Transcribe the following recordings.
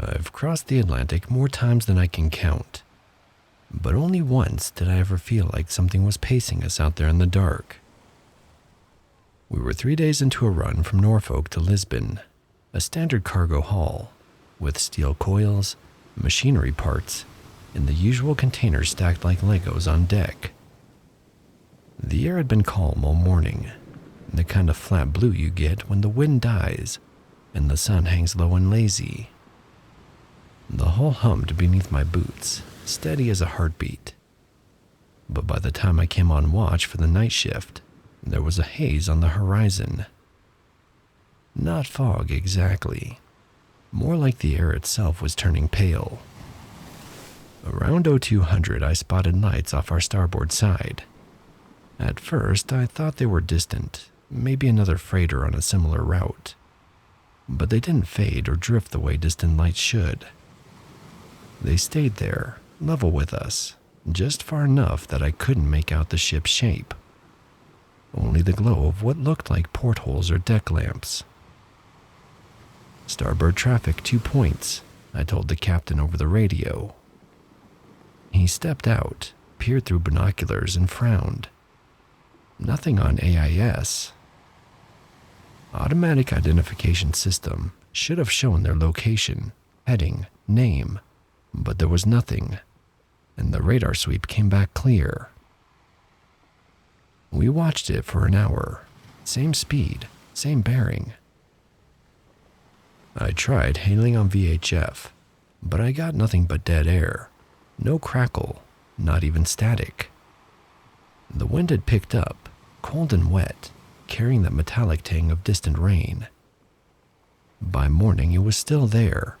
I've crossed the Atlantic more times than I can count, but only once did I ever feel like something was pacing us out there in the dark. We were 3 days into a run from Norfolk to Lisbon, a standard cargo haul, with steel coils, machinery parts, and the usual containers stacked like Legos on deck. The air had been calm all morning, the kind of flat blue you get when the wind dies and the sun hangs low and lazy. The hull hummed beneath my boots, steady as a heartbeat. But by the time I came on watch for the night shift, there was a haze on the horizon. Not fog exactly, more like the air itself was turning pale. Around 0200, I spotted lights off our starboard side. At first, I thought they were distant, maybe another freighter on a similar route. But they didn't fade or drift the way distant lights should. They stayed there, level with us, just far enough that I couldn't make out the ship's shape. Only the glow of what looked like portholes or deck lamps. "Starboard traffic 2 points," I told the captain over the radio. He stepped out, peered through binoculars, and frowned. Nothing on AIS. Automatic identification system should have shown their location, heading, name, but there was nothing, and the radar sweep came back clear. We watched it for an hour, same speed, same bearing. I tried hailing on VHF, but I got nothing but dead air, no crackle, not even static. The wind had picked up, cold and wet, carrying that metallic tang of distant rain. By morning it was still there,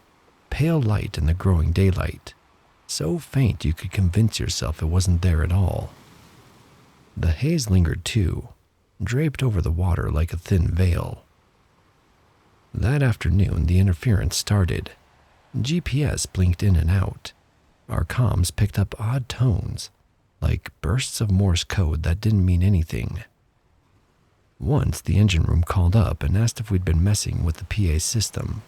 pale light in the growing daylight, so faint you could convince yourself it wasn't there at all. The haze lingered too, draped over the water like a thin veil. That afternoon the interference started. GPS blinked in and out. Our comms picked up odd tones, like bursts of Morse code that didn't mean anything. Once the engine room called up and asked if we'd been messing with the PA system.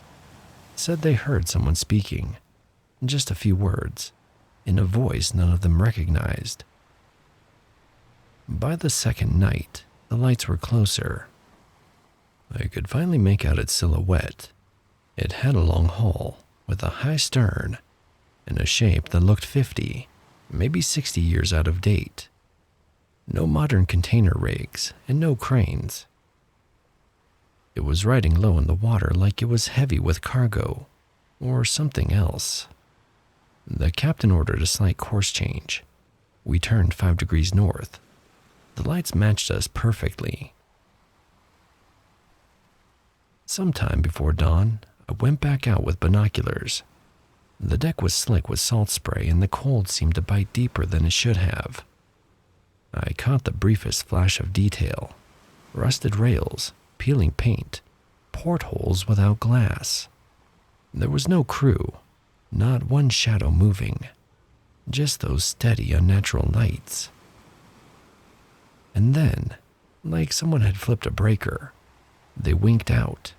Said they heard someone speaking, just a few words, in a voice none of them recognized. By the second night, the lights were closer. I could finally make out its silhouette. It had a long hull, with a high stern, and a shape that looked 50, maybe 60 years out of date. No modern container rigs, and no cranes. It was riding low in the water like it was heavy with cargo, or something else. The captain ordered a slight course change. We turned 5 degrees north. The lights matched us perfectly. Sometime before dawn, I went back out with binoculars. The deck was slick with salt spray and the cold seemed to bite deeper than it should have. I caught the briefest flash of detail. Rusted rails, peeling paint, portholes without glass. There was no crew, not one shadow moving, just those steady, unnatural lights. And then, like someone had flipped a breaker, they winked out.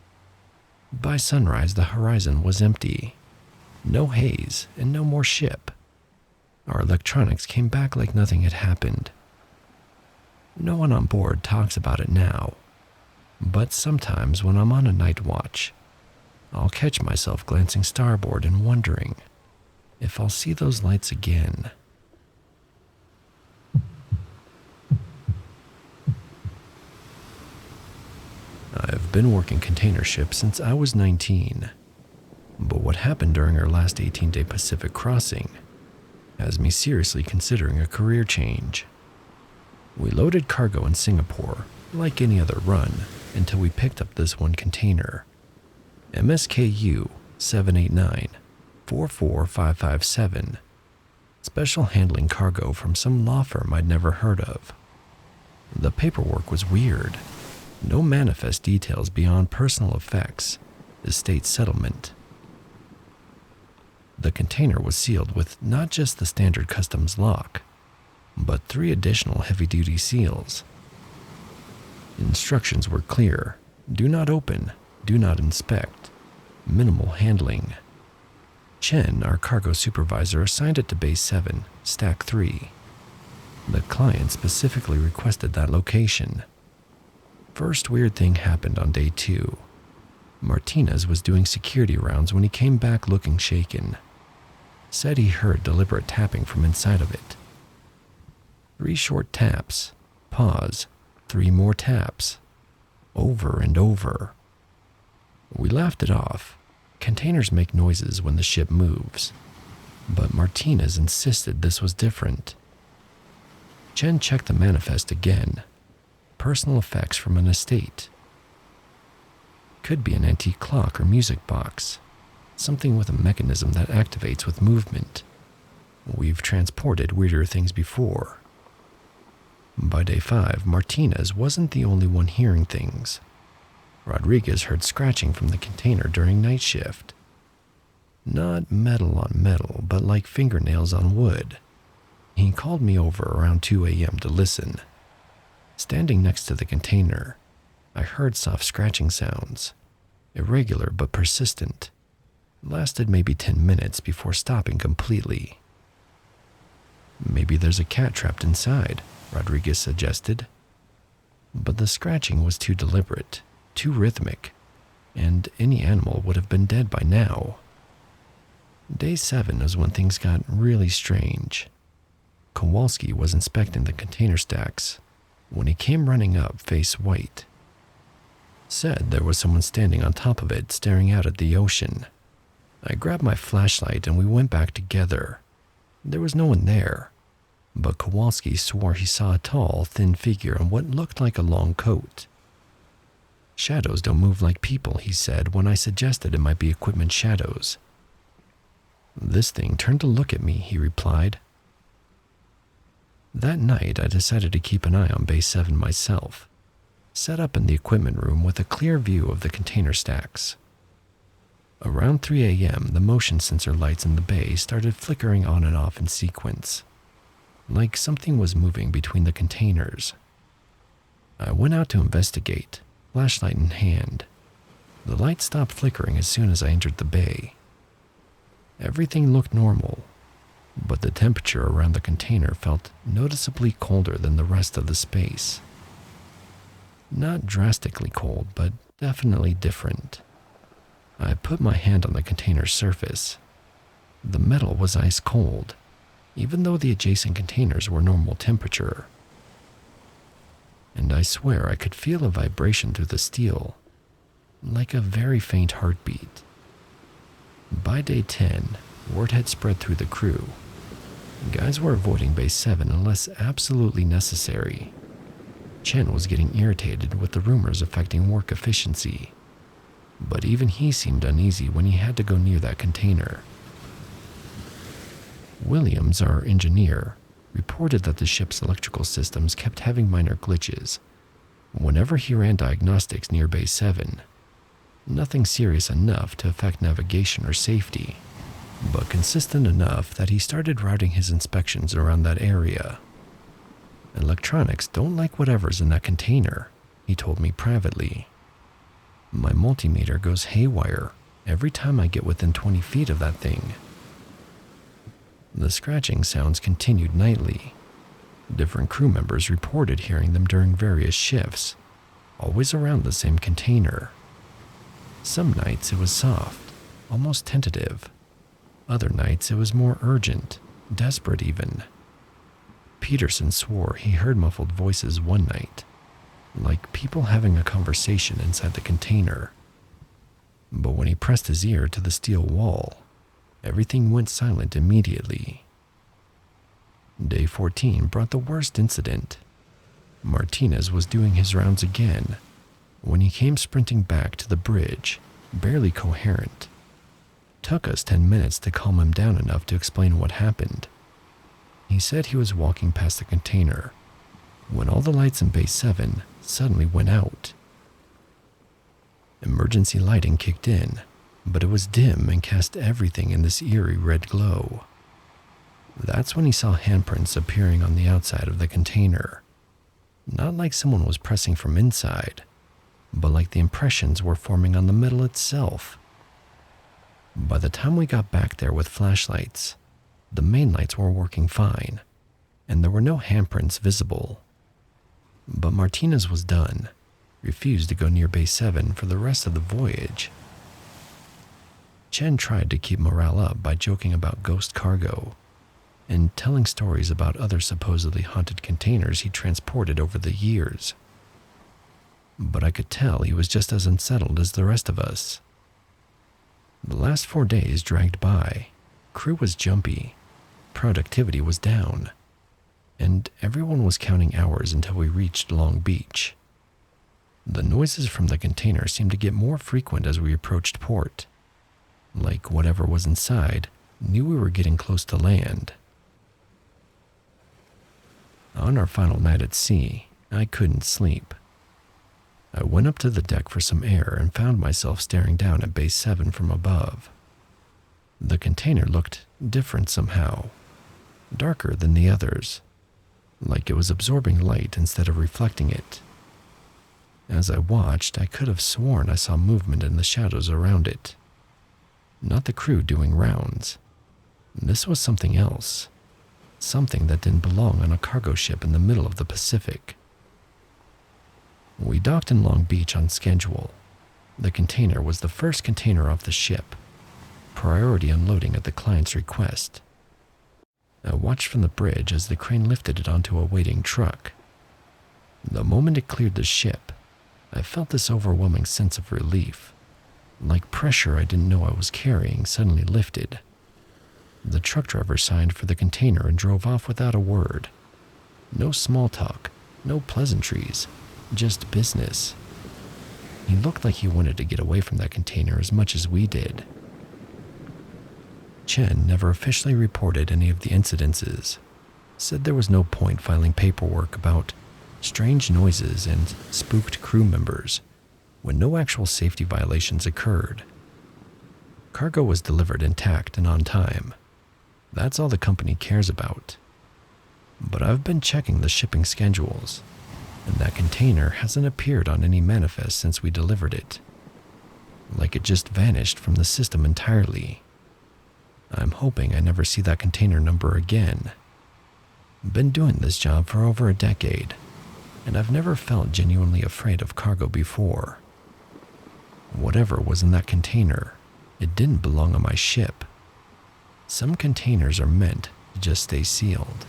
By sunrise, the horizon was empty. No haze and no more ship. Our electronics came back like nothing had happened. No one on board talks about it now, but sometimes when I'm on a night watch, I'll catch myself glancing starboard and wondering if I'll see those lights again. I've been working container ships since I was 19, but what happened during our last 18-day Pacific crossing has me seriously considering a career change. We loaded cargo in Singapore, like any other run, until we picked up this one container, MSKU 789-44557, special handling cargo from some law firm I'd never heard of. The paperwork was weird. No manifest details beyond personal effects, estate settlement. The container was sealed with not just the standard customs lock, but 3 additional heavy-duty seals. Instructions were clear: do not open, do not inspect, minimal handling. Chen, our cargo supervisor, assigned it to Base 7, Stack 3. The client specifically requested that location. First weird thing happened on day 2. Martinez was doing security rounds when he came back looking shaken. Said he heard deliberate tapping from inside of it. 3 short taps, pause, 3 more taps, over and over. We laughed it off. Containers make noises when the ship moves, but Martinez insisted this was different. Chen checked the manifest again. Personal effects from an estate. Could be an antique clock or music box, something with a mechanism that activates with movement. We've transported weirder things before. By day 5, Martinez wasn't the only one hearing things. Rodriguez heard scratching from the container during night shift. Not metal on metal, but like fingernails on wood. He called me over around 2 a.m. to listen. Standing next to the container, I heard soft scratching sounds, irregular but persistent. Lasted maybe 10 minutes before stopping completely. Maybe there's a cat trapped inside, Rodriguez suggested. But the scratching was too deliberate, too rhythmic, and any animal would have been dead by now. Day 7 is when things got really strange. Kowalski was inspecting the container stacks when he came running up face white. Said there was someone standing on top of it staring out at the ocean. I grabbed my flashlight and we went back together. There was no one there, but Kowalski swore he saw a tall, thin figure in what looked like a long coat. Shadows don't move like people, he said when I suggested it might be equipment shadows. This thing turned to look at me, he replied. That night, I decided to keep an eye on Base 7 myself, set up in the equipment room with a clear view of the container stacks. Around 3 a.m., the motion sensor lights in the bay started flickering on and off in sequence, like something was moving between the containers. I went out to investigate, flashlight in hand. The light stopped flickering as soon as I entered the bay. Everything looked normal, but the temperature around the container felt noticeably colder than the rest of the space. Not drastically cold, but definitely different. I put my hand on the container's surface. The metal was ice cold, even though the adjacent containers were normal temperature. And I swear I could feel a vibration through the steel, like a very faint heartbeat. By day 10, word had spread through the crew. Guys were avoiding Base 7 unless absolutely necessary. Chen was getting irritated with the rumors affecting work efficiency, but even he seemed uneasy when he had to go near that container. Williams, our engineer, reported that the ship's electrical systems kept having minor glitches whenever he ran diagnostics near Base 7. Nothing serious enough to affect navigation or safety, but consistent enough that he started routing his inspections around that area. Electronics don't like whatever's in that container, he told me privately. My multimeter goes haywire every time I get within 20 feet of that thing. The scratching sounds continued nightly. Different crew members reported hearing them during various shifts, always around the same container. Some nights it was soft, almost tentative. Other nights it was more urgent, desperate even. Peterson swore he heard muffled voices one night, like people having a conversation inside the container. But when he pressed his ear to the steel wall, everything went silent immediately. Day 14 brought the worst incident. Martinez was doing his rounds again when he came sprinting back to the bridge, barely coherent. Took us 10 minutes to calm him down enough to explain what happened. He said he was walking past the container when all the lights in Base 7 suddenly went out. Emergency lighting kicked in, but it was dim and cast everything in this eerie red glow. That's when he saw handprints appearing on the outside of the container. Not like someone was pressing from inside, but like the impressions were forming on the metal itself. By the time we got back there with flashlights, the main lights were working fine, and there were no handprints visible. But Martinez was done, refused to go near Bay 7 for the rest of the voyage. Chen tried to keep morale up by joking about ghost cargo and telling stories about other supposedly haunted containers he transported over the years. But I could tell he was just as unsettled as the rest of us. The last 4 days dragged by. Crew was jumpy, productivity was down, and everyone was counting hours until we reached Long Beach. The noises from the container seemed to get more frequent as we approached port, like whatever was inside knew we were getting close to land. On our final night at sea, I couldn't sleep. I went up to the deck for some air and found myself staring down at Bay 7 from above. The container looked different somehow, darker than the others, like it was absorbing light instead of reflecting it. As I watched, I could have sworn I saw movement in the shadows around it. Not the crew doing rounds. This was something else, something that didn't belong on a cargo ship in the middle of the Pacific. We docked in Long Beach on schedule. The container was the first container off the ship, priority unloading at the client's request. I watched from the bridge as the crane lifted it onto a waiting truck. The moment it cleared the ship, I felt this overwhelming sense of relief, like pressure I didn't know I was carrying suddenly lifted. The truck driver signed for the container and drove off without a word. No small talk, no pleasantries, just business. He looked like he wanted to get away from that container as much as we did. Chen never officially reported any of the incidences, said there was no point filing paperwork about strange noises and spooked crew members when no actual safety violations occurred. Cargo was delivered intact and on time. That's all the company cares about. But I've been checking the shipping schedules, and that container hasn't appeared on any manifest since we delivered it. Like it just vanished from the system entirely. I'm hoping I never see that container number again. Been doing this job for over a decade, and I've never felt genuinely afraid of cargo before. Whatever was in that container, it didn't belong on my ship. Some containers are meant to just stay sealed.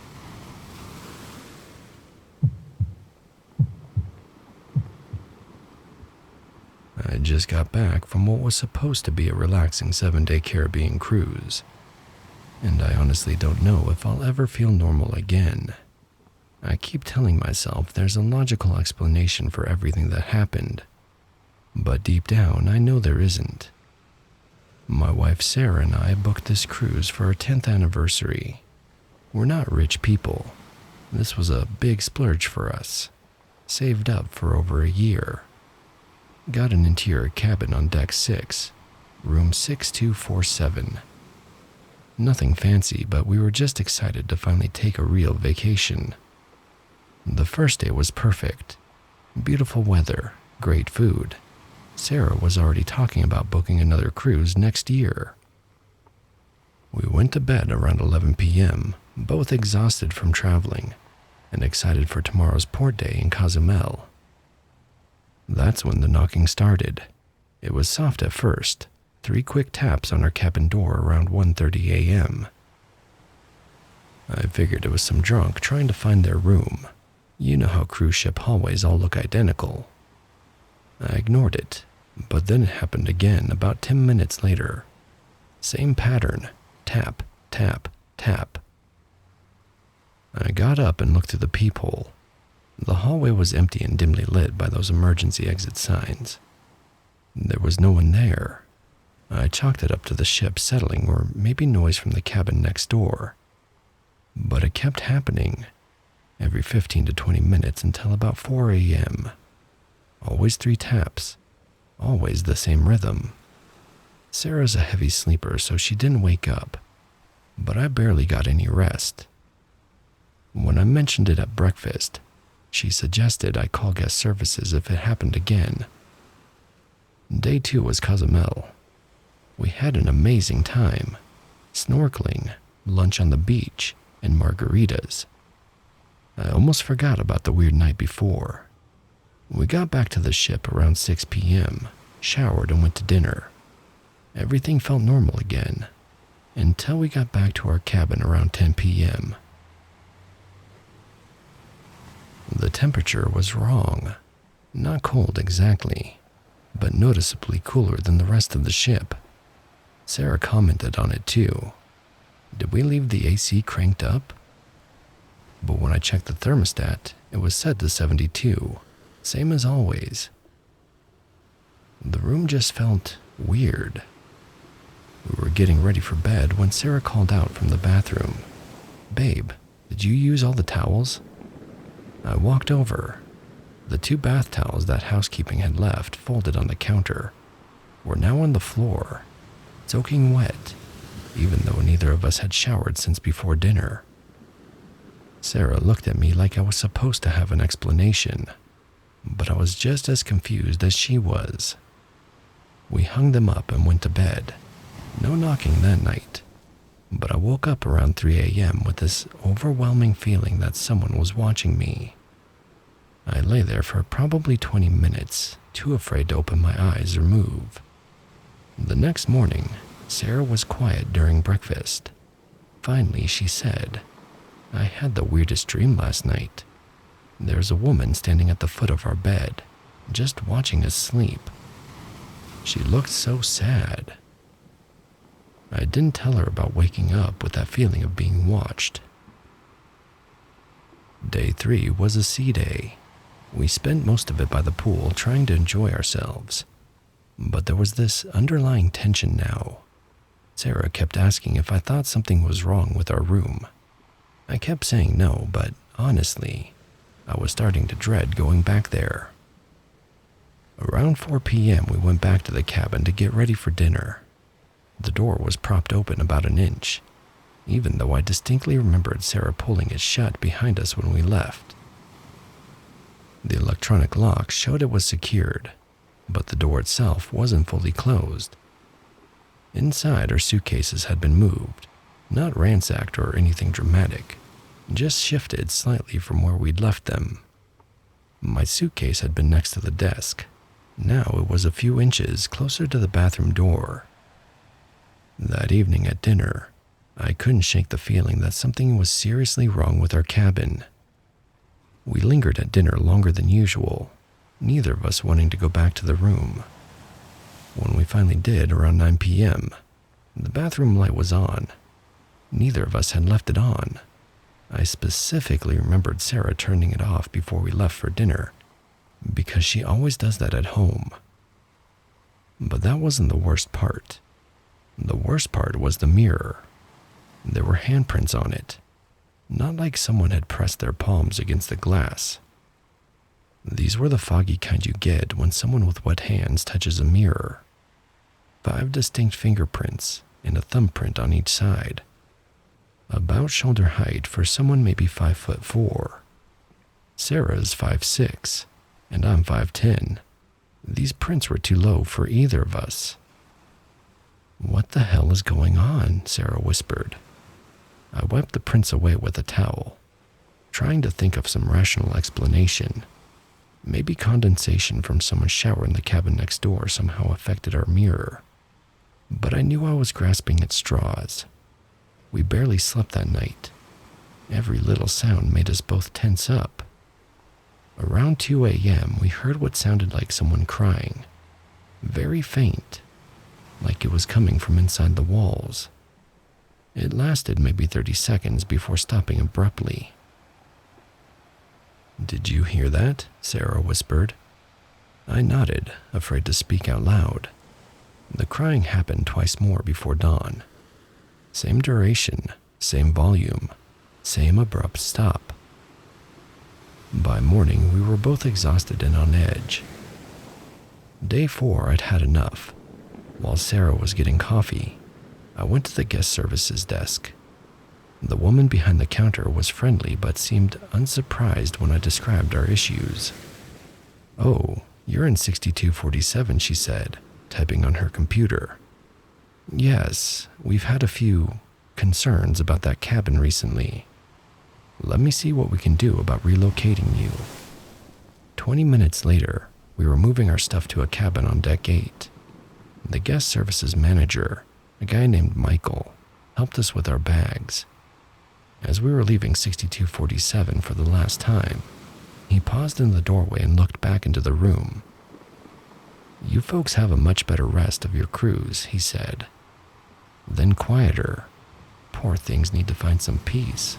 I just got back from what was supposed to be a relaxing 7-day Caribbean cruise, and I honestly don't know if I'll ever feel normal again. I keep telling myself there's a logical explanation for everything that happened, but deep down I know there isn't. My wife Sarah and I booked this cruise for our 10th anniversary. We're not rich people. This was a big splurge for us. Saved up for over a year. Got an interior cabin on deck 6, room 6247. Nothing fancy, but we were just excited to finally take a real vacation. The first day was perfect. Beautiful weather, great food. Sarah was already talking about booking another cruise next year. We went to bed around 11 p.m., both exhausted from traveling and excited for tomorrow's port day in Cozumel. That's when the knocking started. It was soft at first, 3 quick taps on our cabin door around 1:30 a.m. I figured it was some drunk trying to find their room. You know how cruise ship hallways all look identical. I ignored it, but then it happened again about 10 minutes later. Same pattern, tap, tap, tap. I got up and looked through the peephole. The hallway was empty and dimly lit by those emergency exit signs. There was no one there. I chalked it up to the ship settling or maybe noise from the cabin next door. But it kept happening, every 15 to 20 minutes until about 4 a.m. Always 3 taps, always the same rhythm. Sarah's a heavy sleeper, so she didn't wake up, but I barely got any rest. When I mentioned it at breakfast, she suggested I call guest services if it happened again. Day 2 was Cozumel. We had an amazing time. Snorkeling, lunch on the beach, and margaritas. I almost forgot about the weird night before. We got back to the ship around 6 p.m., showered and went to dinner. Everything felt normal again, until we got back to our cabin around 10 p.m. The temperature was wrong. Not cold exactly, but noticeably cooler than the rest of the ship. Sarah commented on it too. Did we leave the AC cranked up? But when I checked the thermostat, it was set to 72, same as always. The room just felt weird. We were getting ready for bed when Sarah called out from the bathroom. "Babe, did you use all the towels?" I walked over. The 2 bath towels that housekeeping had left folded on the counter were now on the floor, soaking wet, even though neither of us had showered since before dinner. Sarah looked at me like I was supposed to have an explanation, but I was just as confused as she was. We hung them up and went to bed. No knocking that night, but I woke up around 3 a.m. with this overwhelming feeling that someone was watching me. I lay there for probably 20 minutes, too afraid to open my eyes or move. The next morning, Sarah was quiet during breakfast. Finally, she said, "I had the weirdest dream last night. There's a woman standing at the foot of our bed, just watching us sleep. She looked so sad." I didn't tell her about waking up with that feeling of being watched. Day 3 was a sea day. We spent most of it by the pool trying to enjoy ourselves. But there was this underlying tension now. Sarah kept asking if I thought something was wrong with our room. I kept saying no, but honestly, I was starting to dread going back there. Around 4 p.m. we went back to the cabin to get ready for dinner. The door was propped open about an inch, even though I distinctly remembered Sarah pulling it shut behind us when we left. The electronic lock showed it was secured, but the door itself wasn't fully closed. Inside, our suitcases had been moved, not ransacked or anything dramatic, just shifted slightly from where we'd left them. My suitcase had been next to the desk. Now it was a few inches closer to the bathroom door. That evening at dinner, I couldn't shake the feeling that something was seriously wrong with our cabin. We lingered at dinner longer than usual, neither of us wanting to go back to the room. When we finally did, around 9 p.m., the bathroom light was on. Neither of us had left it on. I specifically remembered Sarah turning it off before we left for dinner, because she always does that at home. But that wasn't the worst part. The worst part was the mirror. There were handprints on it, not like someone had pressed their palms against the glass. These were the foggy kind you get when someone with wet hands touches a mirror. 5 distinct fingerprints and a thumbprint on each side. About shoulder height for someone maybe 5'4". Sarah's 5'6", and I'm 5'10". These prints were too low for either of us. "What the hell is going on?" Sarah whispered. I wiped the prints away with a towel, trying to think of some rational explanation. Maybe condensation from someone's shower in the cabin next door somehow affected our mirror. But I knew I was grasping at straws. We barely slept that night. Every little sound made us both tense up. Around 2 a.m., we heard what sounded like someone crying. Very faint, like it was coming from inside the walls. It lasted maybe 30 seconds before stopping abruptly. "Did you hear that?" Sarah whispered. I nodded, afraid to speak out loud. The crying happened twice more before dawn. Same duration, same volume, same abrupt stop. By morning, we were both exhausted and on edge. Day 4, I'd had enough. While Sarah was getting coffee, I went to the guest services desk. The woman behind the counter was friendly but seemed unsurprised when I described our issues. "Oh, you're in 6247, she said, typing on her computer. Yes, we've had a few concerns about that cabin recently. Let me see what we can do about relocating you." 20 minutes later, we were moving our stuff to a cabin on deck 8. The guest services manager, a guy named Michael, helped us with our bags. As we were leaving 6247 for the last time, he paused in the doorway and looked back into the room. "You folks have a much better rest of your cruise," he said. Then quieter, "Poor things need to find some peace."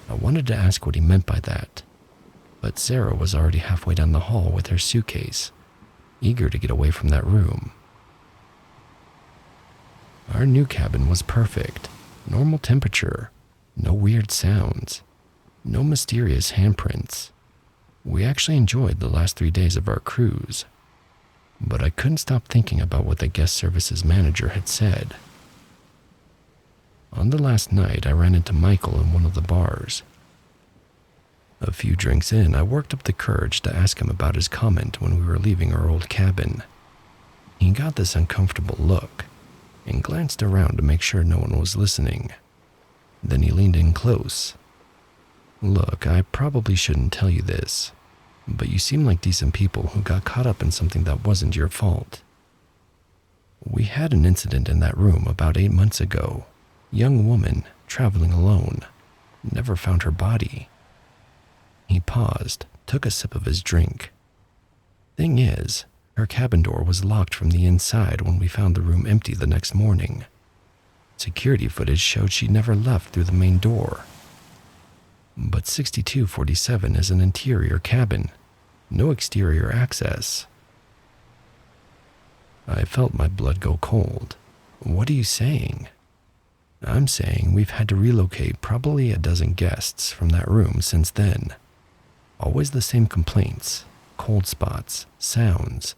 I wanted to ask what he meant by that, but Sarah was already halfway down the hall with her suitcase, eager to get away from that room. Our new cabin was perfect. Normal temperature, no weird sounds, no mysterious handprints. We actually enjoyed the last 3 days of our cruise, but I couldn't stop thinking about what the guest services manager had said. On the last night, I ran into Michael in one of the bars. A few drinks in, I worked up the courage to ask him about his comment when we were leaving our old cabin. He got this uncomfortable look and glanced around to make sure no one was listening. Then he leaned in close. "Look, I probably shouldn't tell you this, but you seem like decent people who got caught up in something that wasn't your fault. We had an incident in that room about 8 months ago. Young woman, traveling alone, never found her body." He paused, took a sip of his drink. "Thing is, her cabin door was locked from the inside when we found the room empty the next morning. Security footage showed she never left through the main door. But 6247 is an interior cabin, no exterior access." I felt my blood go cold. "What are you saying?" "I'm saying we've had to relocate probably a dozen guests from that room since then. Always the same complaints, cold spots, sounds,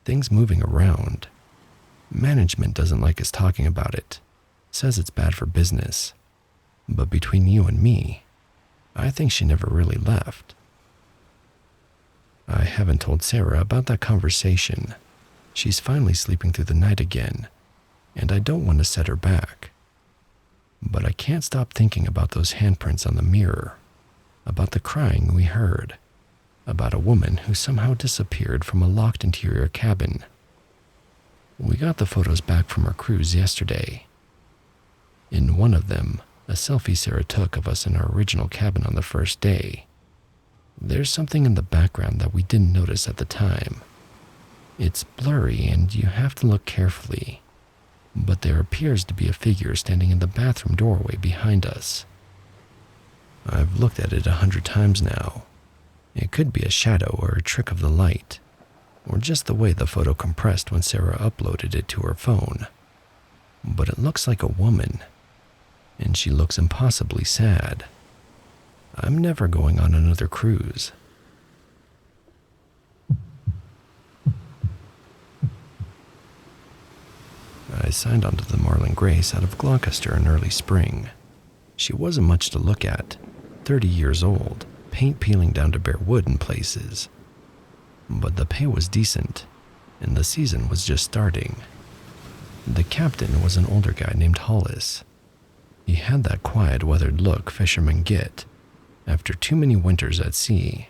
things moving around. Management doesn't like us talking about it, says it's bad for business. But between you and me, I think she never really left." I haven't told Sarah about that conversation. She's finally sleeping through the night again, and I don't want to set her back. But I can't stop thinking about those handprints on the mirror, about the crying we heard, about a woman who somehow disappeared from a locked interior cabin. We got the photos back from our cruise yesterday. In one of them, a selfie Sarah took of us in our original cabin on the first day. There's something in the background that we didn't notice at the time. It's blurry and you have to look carefully, but there appears to be a figure standing in the bathroom doorway behind us. I've looked at it 100 times now. It could be a shadow or a trick of the light, or just the way the photo compressed when Sarah uploaded it to her phone. But it looks like a woman, and she looks impossibly sad. I'm never going on another cruise. I signed onto the Marlin Grace out of Gloucester in early spring. She wasn't much to look at, 30 years old, paint peeling down to bare wood in places. But the pay was decent, and the season was just starting. The captain was an older guy named Hollis. He had that quiet, weathered look fishermen get after too many winters at sea.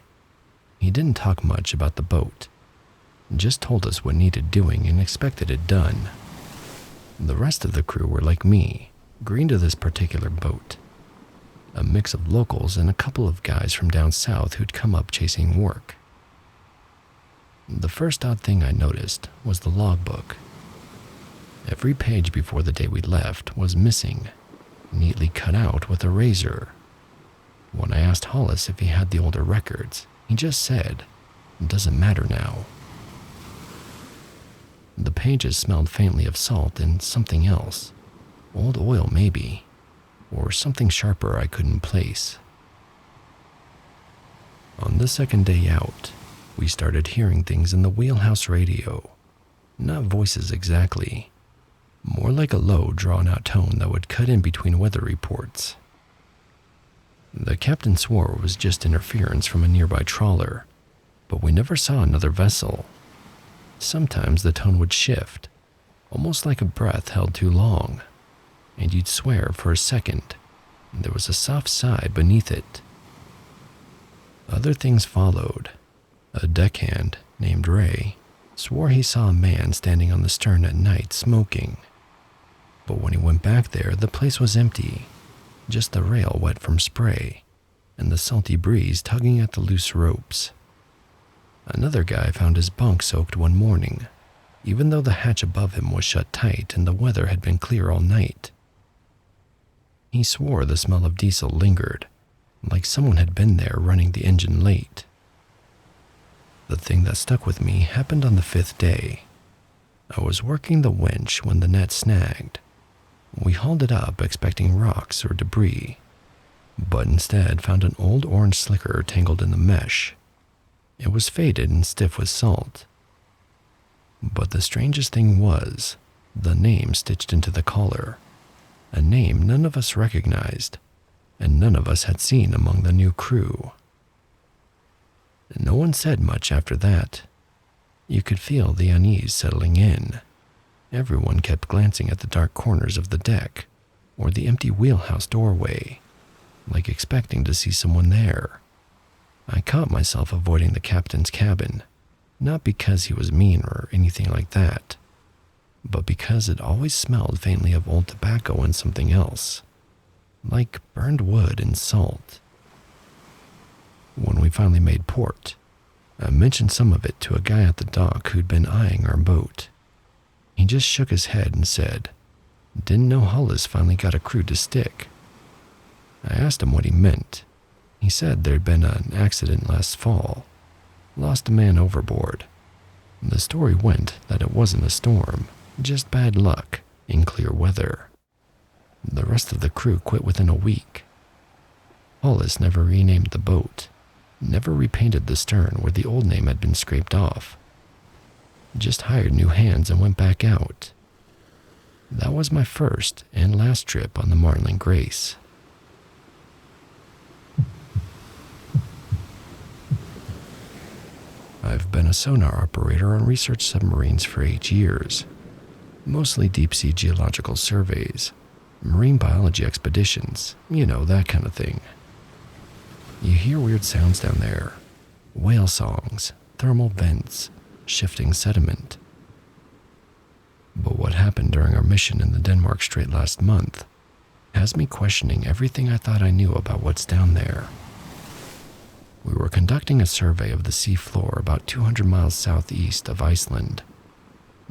He didn't talk much about the boat, just told us what needed doing and expected it done. The rest of the crew were like me, green to this particular boat. A mix of locals and a couple of guys from down south who'd come up chasing work. The first odd thing I noticed was the logbook. Every page before the day we left was missing, neatly cut out with a razor. When I asked Hollis if he had the older records, he just said, "It doesn't matter now." The pages smelled faintly of salt and something else. Old oil maybe, or something sharper I couldn't place. On the second day out, we started hearing things in the wheelhouse radio. Not voices exactly, more like a low, drawn-out tone that would cut in between weather reports. The captain swore it was just interference from a nearby trawler, but we never saw another vessel. Sometimes the tone would shift, almost like a breath held too long, and you'd swear for a second there was a soft sigh beneath it. Other things followed. A deckhand named Ray swore he saw a man standing on the stern at night smoking. But when he went back there, the place was empty, just the rail wet from spray and the salty breeze tugging at the loose ropes. Another guy found his bunk soaked one morning, even though the hatch above him was shut tight and the weather had been clear all night. He swore the smell of diesel lingered, like someone had been there running the engine late. The thing that stuck with me happened on the 5th day. I was working the winch when the net snagged. We hauled it up expecting rocks or debris, but instead found an old orange slicker tangled in the mesh. It was faded and stiff with salt. But the strangest thing was the name stitched into the collar, a name none of us recognized, and none of us had seen among the new crew. No one said much after that. You could feel the unease settling in. Everyone kept glancing at the dark corners of the deck or the empty wheelhouse doorway, like expecting to see someone there. I caught myself avoiding the captain's cabin, not because he was mean or anything like that, but because it always smelled faintly of old tobacco and something else, like burned wood and salt. When we finally made port, I mentioned some of it to a guy at the dock who'd been eyeing our boat. He just shook his head and said, "Didn't know Hollis finally got a crew to stick." I asked him what he meant. He said there'd been an accident last fall, lost a man overboard. The story went that it wasn't a storm, just bad luck in clear weather. The rest of the crew quit within a week. Hollis never renamed the boat, never repainted the stern where the old name had been scraped off, just hired new hands and went back out. That was my first and last trip on the Marlin Grace. I've been a sonar operator on research submarines for 8 years, mostly deep-sea geological surveys, marine biology expeditions, that kind of thing. You hear weird sounds down there, whale songs, thermal vents, shifting sediment. But what happened during our mission in the Denmark Strait last month has me questioning everything I thought I knew about what's down there. We were conducting a survey of the sea floor about 200 miles southeast of Iceland,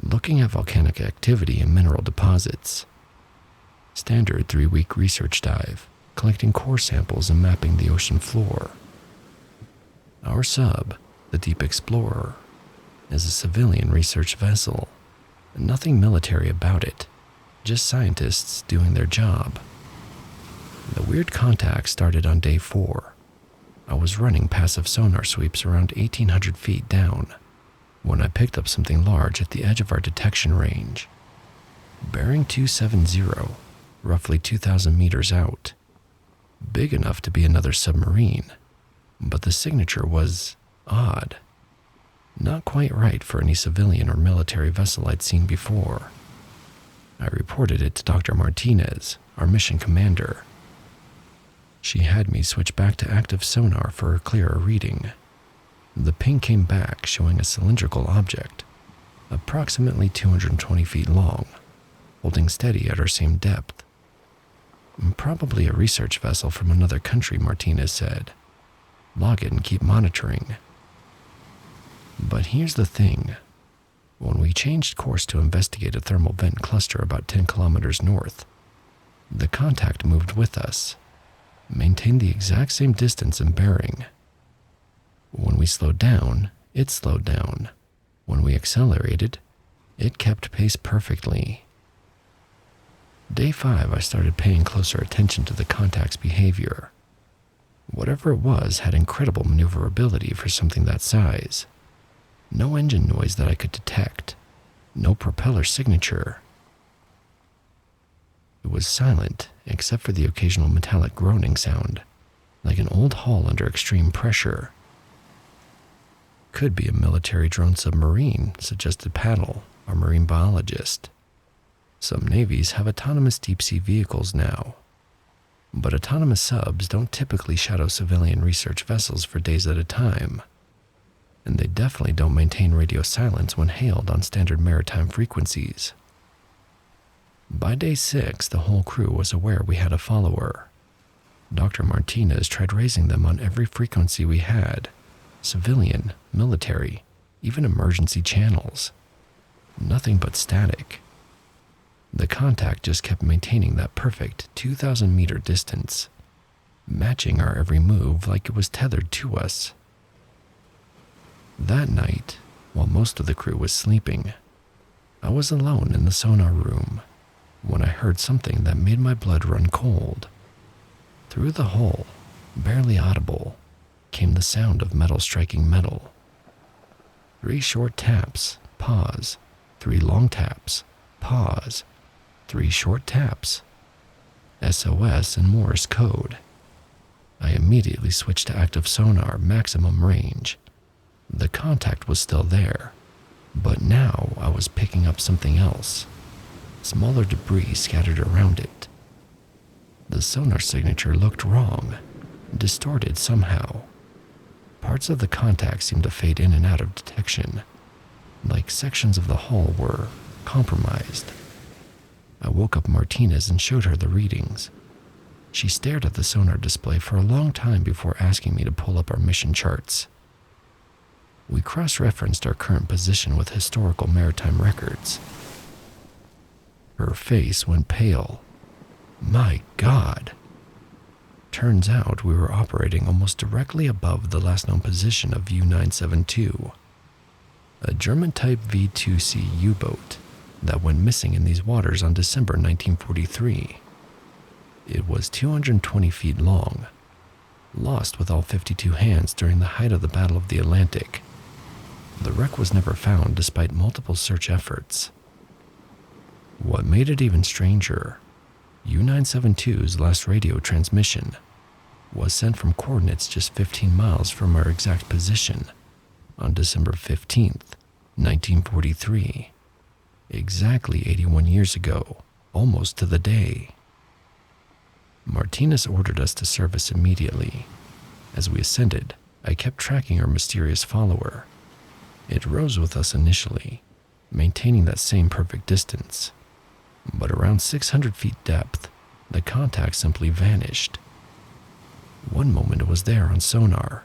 looking at volcanic activity and mineral deposits. Standard 3-week research dive, collecting core samples and mapping the ocean floor. Our sub, the Deep Explorer, is a civilian research vessel. Nothing military about it, just scientists doing their job. The weird contact started on day 4. I was running passive sonar sweeps around 1,800 feet down when I picked up something large at the edge of our detection range. Bearing 270, roughly 2,000 meters out. Big enough to be another submarine, but the signature was odd. Not quite right for any civilian or military vessel I'd seen before. I reported it to Dr. Martinez, our mission commander. She had me switch back to active sonar for a clearer reading. The ping came back showing a cylindrical object, approximately 220 feet long, holding steady at our same depth. Probably a research vessel from another country, Martinez said. Log it and keep monitoring. But here's the thing. When we changed course to investigate a thermal vent cluster about 10 kilometers north, the contact moved with us, maintained the exact same distance and bearing. When we slowed down, it slowed down. When we accelerated, it kept pace perfectly. Day 5, I started paying closer attention to the contact's behavior. Whatever it was had incredible maneuverability for something that size. No engine noise that I could detect. No propeller signature. It was silent except for the occasional metallic groaning sound, like an old hull under extreme pressure. Could be a military drone submarine, suggested Paddle, our marine biologist. Some navies have autonomous deep-sea vehicles now, but autonomous subs don't typically shadow civilian research vessels for days at a time, and they definitely don't maintain radio silence when hailed on standard maritime frequencies. By day 6, the whole crew was aware we had a follower. Dr. Martinez tried raising them on every frequency we had, civilian, military, even emergency channels. Nothing but static. The contact just kept maintaining that perfect 2,000-meter distance, matching our every move like it was tethered to us. That night, while most of the crew was sleeping, I was alone in the sonar room when I heard something that made my blood run cold. Through the hole, barely audible, came the sound of metal striking metal. 3 short taps, pause. 3 long taps, pause. 3 short taps. SOS and Morse code. I immediately switched to active sonar maximum range. The contact was still there, but now I was picking up something else. Smaller debris scattered around it. The sonar signature looked wrong, distorted somehow. Parts of the contact seemed to fade in and out of detection, like sections of the hull were compromised. I woke up Martinez and showed her the readings. She stared at the sonar display for a long time before asking me to pull up our mission charts. We cross-referenced our current position with historical maritime records. Her face went pale. My God! Turns out we were operating almost directly above the last known position of U-972, a German-type V-2C U-boat that went missing in these waters on December 1943. It was 220 feet long, lost with all 52 hands during the height of the Battle of the Atlantic. The wreck was never found despite multiple search efforts. What made it even stranger, U-972's last radio transmission was sent from coordinates just 15 miles from our exact position on December 15th, 1943, exactly 81 years ago, almost to the day. Martinez ordered us to service immediately. As we ascended, I kept tracking our mysterious follower. It rose with us initially, maintaining that same perfect distance. But around 600 feet depth, the contact simply vanished. One moment it was there on sonar.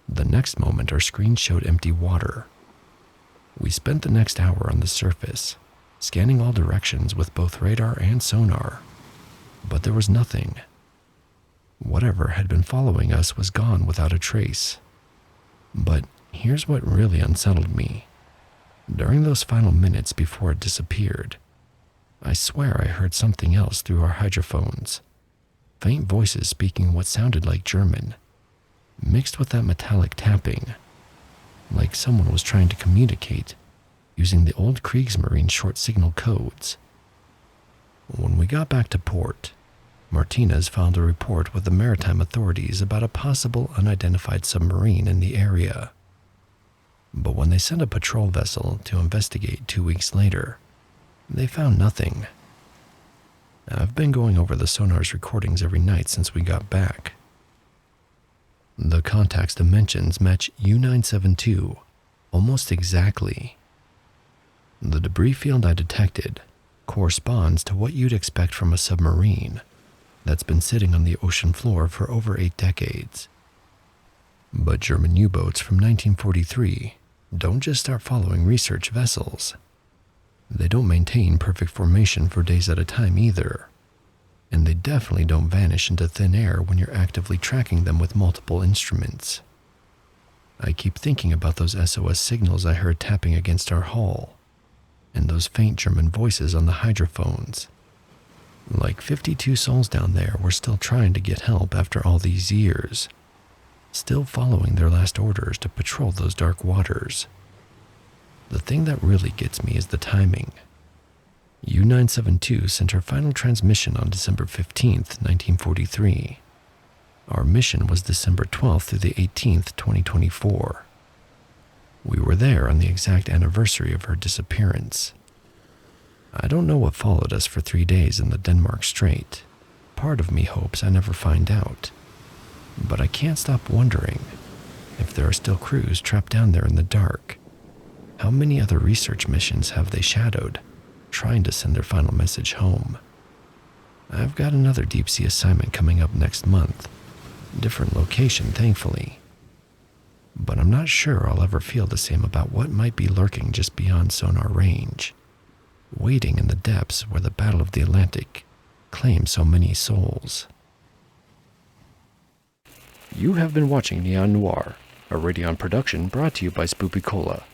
The next moment our screen showed empty water. We spent the next hour on the surface, scanning all directions with both radar and sonar. But there was nothing. Whatever had been following us was gone without a trace. But here's what really unsettled me. During those final minutes before it disappeared, I swear I heard something else through our hydrophones. Faint voices speaking what sounded like German, mixed with that metallic tapping, like someone was trying to communicate using the old Kriegsmarine short signal codes. When we got back to port, Martinez filed a report with the maritime authorities about a possible unidentified submarine in the area. But when they sent a patrol vessel to investigate 2 weeks later, they found nothing. I've been going over the sonar's recordings every night since we got back. The contact's dimensions match U-972 almost exactly. The debris field I detected corresponds to what you'd expect from a submarine that's been sitting on the ocean floor for over 8 decades. But German U-boats from 1943 don't just start following research vessels. They don't maintain perfect formation for days at a time either. And they definitely don't vanish into thin air when you're actively tracking them with multiple instruments. I keep thinking about those SOS signals I heard tapping against our hull, and those faint German voices on the hydrophones. Like 52 souls down there were still trying to get help after all these years, still following their last orders to patrol those dark waters. The thing that really gets me is the timing. U-972 sent her final transmission on December 15th, 1943. Our mission was December 12th through the 18th, 2024. We were there on the exact anniversary of her disappearance. I don't know what followed us for 3 days in the Denmark Strait. Part of me hopes I never find out. But I can't stop wondering if there are still crews trapped down there in the dark. How many other research missions have they shadowed, trying to send their final message home? I've got another deep sea assignment coming up next month. Different location, thankfully. But I'm not sure I'll ever feel the same about what might be lurking just beyond sonar range, waiting in the depths where the Battle of the Atlantic claims so many souls. You have been watching Neon Noir, a Radion production brought to you by Spoopy Cola.